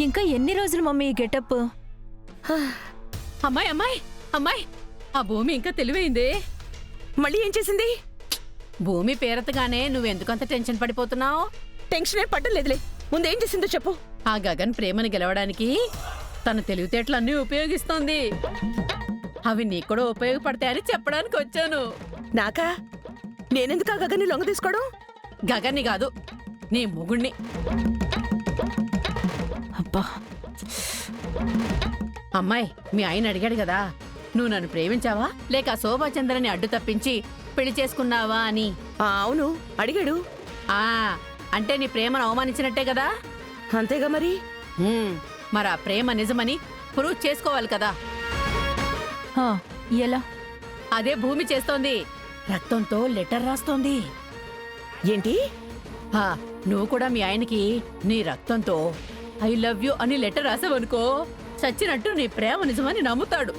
ఇంకా ఎన్ని రోజులు మమ్మీ ఈ గెటప్? అమ్మాయి అమ్మాయి అమ్మాయి, ఆ భూమి ఇంకా తెలివైందే. మళ్ళీ ఏం చేసింది? భూమి పేరెత్తగానే నువ్వెందుకంత టెన్షన్ పడిపోతున్నావు? టెన్షన్ ఏం పడ్డం లేదులే, ముందేం చేసిందో చెప్పు. ఆ గగన్ ప్రేమని గెలవడానికి తన తెలివితేటలన్నీ ఉపయోగిస్తోంది. అవి నీకు కూడా ఉపయోగపడతాయని చెప్పడానికి వచ్చాను. నాకా? నేనెందుకు ఆ గగన్ని లొంగ తీసుకోవడం? గగన్ని కాదు, నీ మొగుణ్ణి. అబ్బా, అమ్మాయి, మీ ఆయన అడిగాడు కదా, నువ్వు నన్ను ప్రేమించావా లేక శోభాచంద్రని అడ్డు తప్పించి పెళ్లి చేసుకున్నావా అని. అవును, అడిగాడు. ఆ అంటే నీ ప్రేమను అవమానించినట్టే కదా. అంతేగా మరి. మరి ఆ ప్రేమ నిజమని ప్రూవ్ చేసుకోవాలి కదా. ఎలా? అదే భూమి చేస్తోంది, రక్తంతో లెటర్ రాస్తోంది. ఏంటి? నువ్వు కూడా మీ ఆయనకి నీ రక్తంతో ఐ లవ్ యూ అని లెటర్ రాసావనుకో, చచ్చినట్టు నీ ప్రేమ నిజమని నమ్ముతాడు.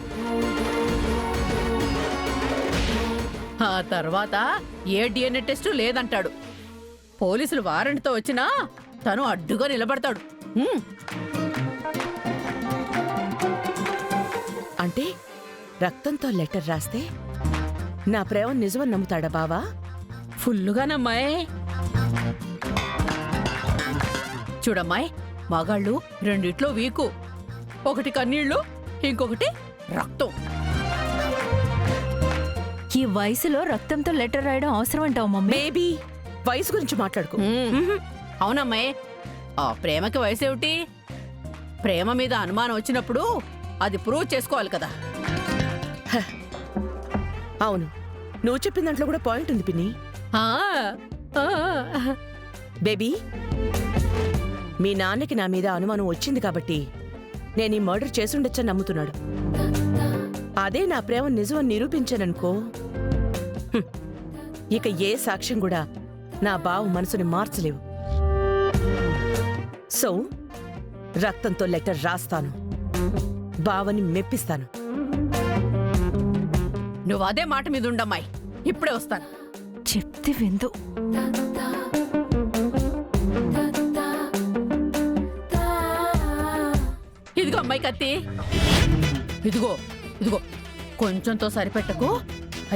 ఆ తర్వాత ఏ డిఎన్ఏ టెస్టు లేదంటాడు. పోలీసులు వారెంట్తో వచ్చినా తను అడ్డుగా నిలబడతాడు. అంటే రక్తంతో లెటర్ రాస్తే నా ప్రేమ నిజమని నమ్ముతాడా బావా? ఫుల్లుగానమ్మాయి. చూడమ్మాయి, మగాళ్ళు రెండిట్లో వీకు. ఒకటి కన్నీళ్లు, ఇంకొకటి రక్తం. ఈ వయసులో రక్తంతో లెటర్ రాయడం అవసరం అంటావు మమ్మీ? బేబీ, వయసు గురించి మాట్లాడుకో. అవునమ్మాయి, ఆ ప్రేమకి వయసు ఏమిటి? ప్రేమ మీద అనుమానం వచ్చినప్పుడు అది ప్రూవ్ చేసుకోవాలి కదా. అవును, నువ్వు చెప్పిన దాంట్లో కూడా పాయింట్ ఉంది పిన్ని. బేబీ, మీ నాన్నకి నా మీద అనుమానం వచ్చింది కాబట్టి నేను ఈ మర్డర్ చేసుండొచ్చని నమ్ముతున్నాడు. అదే నా ప్రేమ నిజమని నిరూపించాననుకో, ఇక ఏ సాక్ష్యం కూడా నా బావ మనసుని మార్చలేవు. సో రక్తంతో లెటర్ రాస్తాను, బావని మెప్పిస్తాను. నువ్వు అదే మాట మీద ఉండమ్మాయి, ఇప్పుడే వస్తాను. చెప్తే విందు. ఇదిగో అమ్మాయి కత్తి, ఇదిగో ఇదిగో, కొంచెంతో సరిపెట్టకు.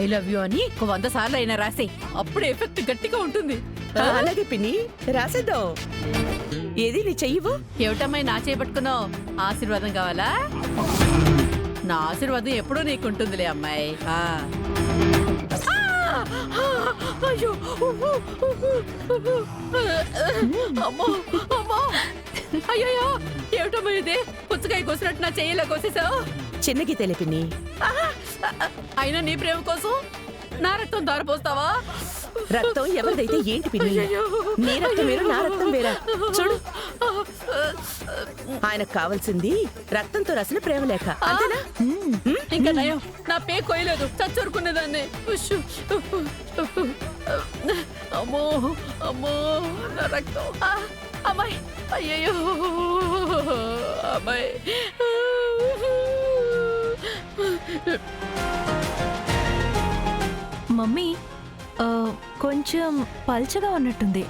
ఐ లవ్ యూ అని 100 సార్లు అయినా రాసి, అప్పుడు ఎఫెక్ట్ గట్టిగా ఉంటుంది. అలాగే పిన్ని, రాసేద్దాం. ఏది నీ చెయ్యవు? ఏమిటమ్మాయి నా చేపట్టుకున్నావు? ఆశీర్వాదం కావాలా? నా ఆశీర్వాదం ఎప్పుడూ నీకుంటుందిలే అమ్మాయి. అయ్యో, అమ్మో అమ్మో, అయ్యో, ఏమిటమ్మా ఇది? పుచ్చకాయ కోసినట్టు నా చెయ్యిలా కోసేసావు. చిన్న గీతలే పిన్ని. అయినా నీ ప్రేమ కోసం నా రక్తం దారిపోస్తావా? రక్తం ఎవరిదైతే ఏంటి పిన్ని? నీ రక్తం వేరు, నా రక్తం వేరా? చూడు, ఆయనకు కావాల్సింది రక్తంతో రాసిన ప్రేమ లేఖ, అంతేనా? ఇంకా నయం, నా పే కొయ్యలేదు, చచ్చరుకునేదాన్ని. అమ్మో అమ్మో, నా రక్తం. అమ్మాయి, అయ్యయ్యో అమ్మాయి. మమ్మీ, కొంచెం పల్చగా ఉన్నట్టుంది.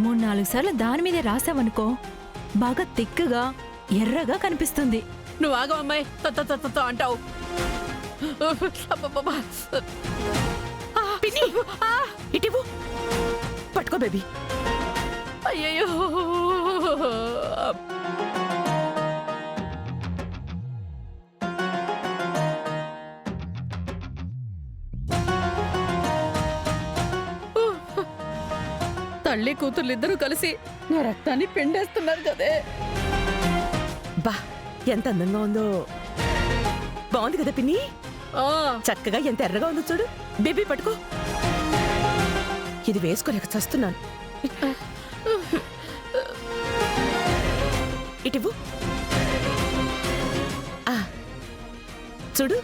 3-4 సార్లు దాని మీదే రాసావనుకో, బాగా తిక్కగా ఎర్రగా కనిపిస్తుంది. నువ్వు ఆగవు అమ్మాయి, అంటావు. ఇటివు, పట్టుకో బేబీ. అయ్యయ్యో, తల్లి కూతుర్లు ఇద్దరూ కలిసి నా రక్తాన్ని పిండేస్తున్నారు కదే. బా, ఎంత అందంగా ఉందో. బాగుంది కదా పిన్ని? చక్కగా ఎంత ఎర్రగా ఉందో చూడు. బేబీ పట్టుకో. ఇది వేసుకోలేక చస్తున్నాను. ఇటివ్వు. చూడు,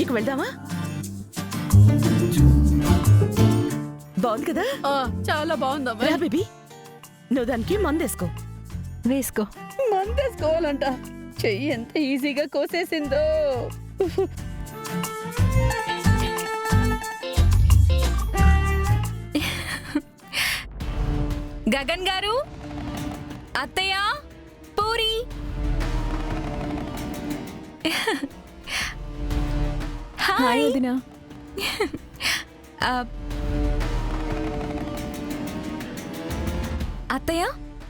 ఇక వెళ్దామా? బాగుంది కదా? చాలా బాగుందమ్మా. రా బేబీ, నువ్వు దానికి మందేసుకో. వేసుకో. మందేసుకోవాలంట. చెయ్యి ఎంత ఈజీగా కోసేసిందో. గగన్ గారు, అత్తయ్య, పూరి. హాయ్ వదినా. అత్తయ్య,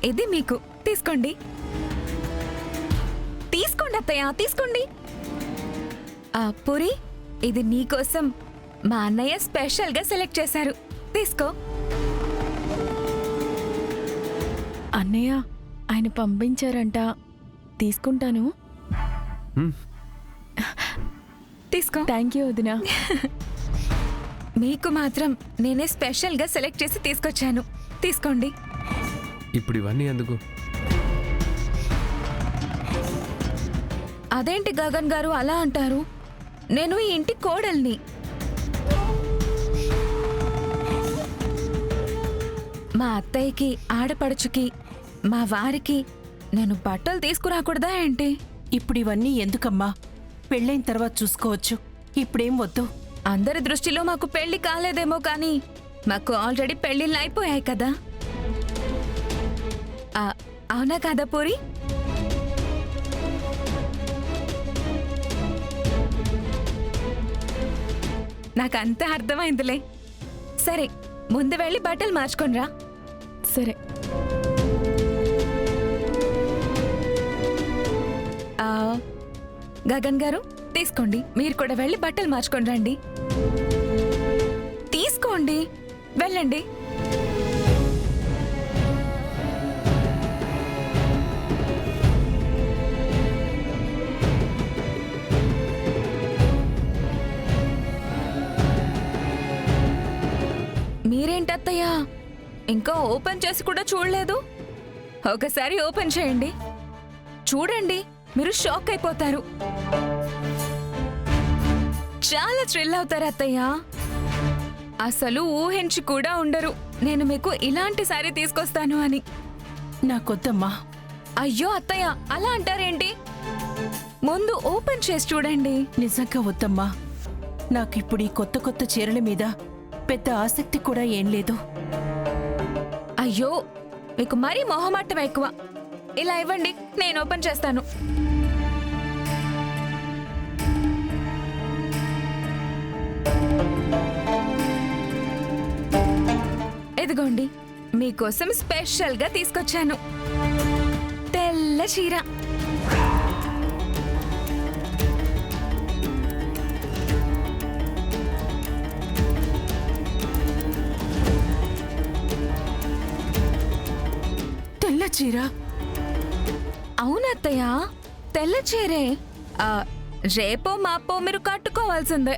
ఇది మీకు తీసుకోండి. తీసుకోండి అత్తయ్య, తీసుకోండి. పూరి, ఇది నీకోసం మా అన్నయ్య స్పెషల్ గా సెలెక్ట్ చేశారు. తీసుకో. అన్నయ్య ఆయన పంపించారంట, తీసుకుంటాను. తీసుకో. థ్యాంక్ యూ వదినా. మీకు మాత్రం నేనే స్పెషల్ గా సెలెక్ట్ చేసి తీసుకొచ్చాను. తీసుకోండి. ఇప్పుడు ఇవన్నీ ఎందుకు? అదేంటి గగన్ గారు అలా అంటారు? నేను ఈ ఇంటి కోడల్ని. మా అత్తయ్యకి, ఆడపడుచుకి, మా వారికి నేను బట్టలు తీసుకురాకూడదా ఏంటి? ఇప్పుడు ఇవన్నీ ఎందుకమ్మా? పెళ్ళైన తర్వాత చూసుకోవచ్చు. ఇప్పుడేం వద్దు. అందరి దృష్టిలో మాకు పెళ్లి కాలేదేమో కానీ మాకు ఆల్రెడీ పెళ్లిళ్ళు అయిపోయాయి కదా. అవునా కదా పూరి? నాకంతా అర్థమైందిలే. సరే, ముందు వెళ్ళి బట్టలు మార్చుకొనిరా. సరే. గగన్ గారు, తీసుకోండి. మీరు కూడా వెళ్ళి బట్టలు మార్చుకొని రండి. తీసుకోండి, వెళ్ళండి. మీరేంటత్తయ్యా ఇంకా ఓపెన్ చేసి కూడా చూడలేదు? ఒకసారి ఓపెన్ చేయండి, చూడండి. మీరు షాక్ అయిపోతారు. చాలా థ్రిల్ అవుతారు అత్తయ్య. అసలు ఊహించి కూడా ఉండరు నేను మీకు ఇలాంటి సారీ తీసుకొస్తాను అని. నాకొద్దమ్మా. అయ్యో అత్తయ్య, అలా అంటారేంటి? ముందు ఓపెన్ చేసి చూడండి. నిజంగా వద్దమ్మా. నాకిప్పుడు ఈ కొత్త కొత్త చీరల మీద పెద్ద ఆసక్తి కూడా ఏం లేదు. అయ్యో, మీకు మరీ మొహమాటం ఎక్కువ. ఇలా ఇవ్వండి, నేను ఓపెన్ చేస్తాను. ఇదిగోండి, మీకోసం స్పెషల్ గా తీసుకొచ్చాను తెల్ల చీర. తెల్ల చీర? అవునత్తయ్య, తెల్ల చీరే. రేపో మాపో మీరు కట్టుకోవాల్సిందే.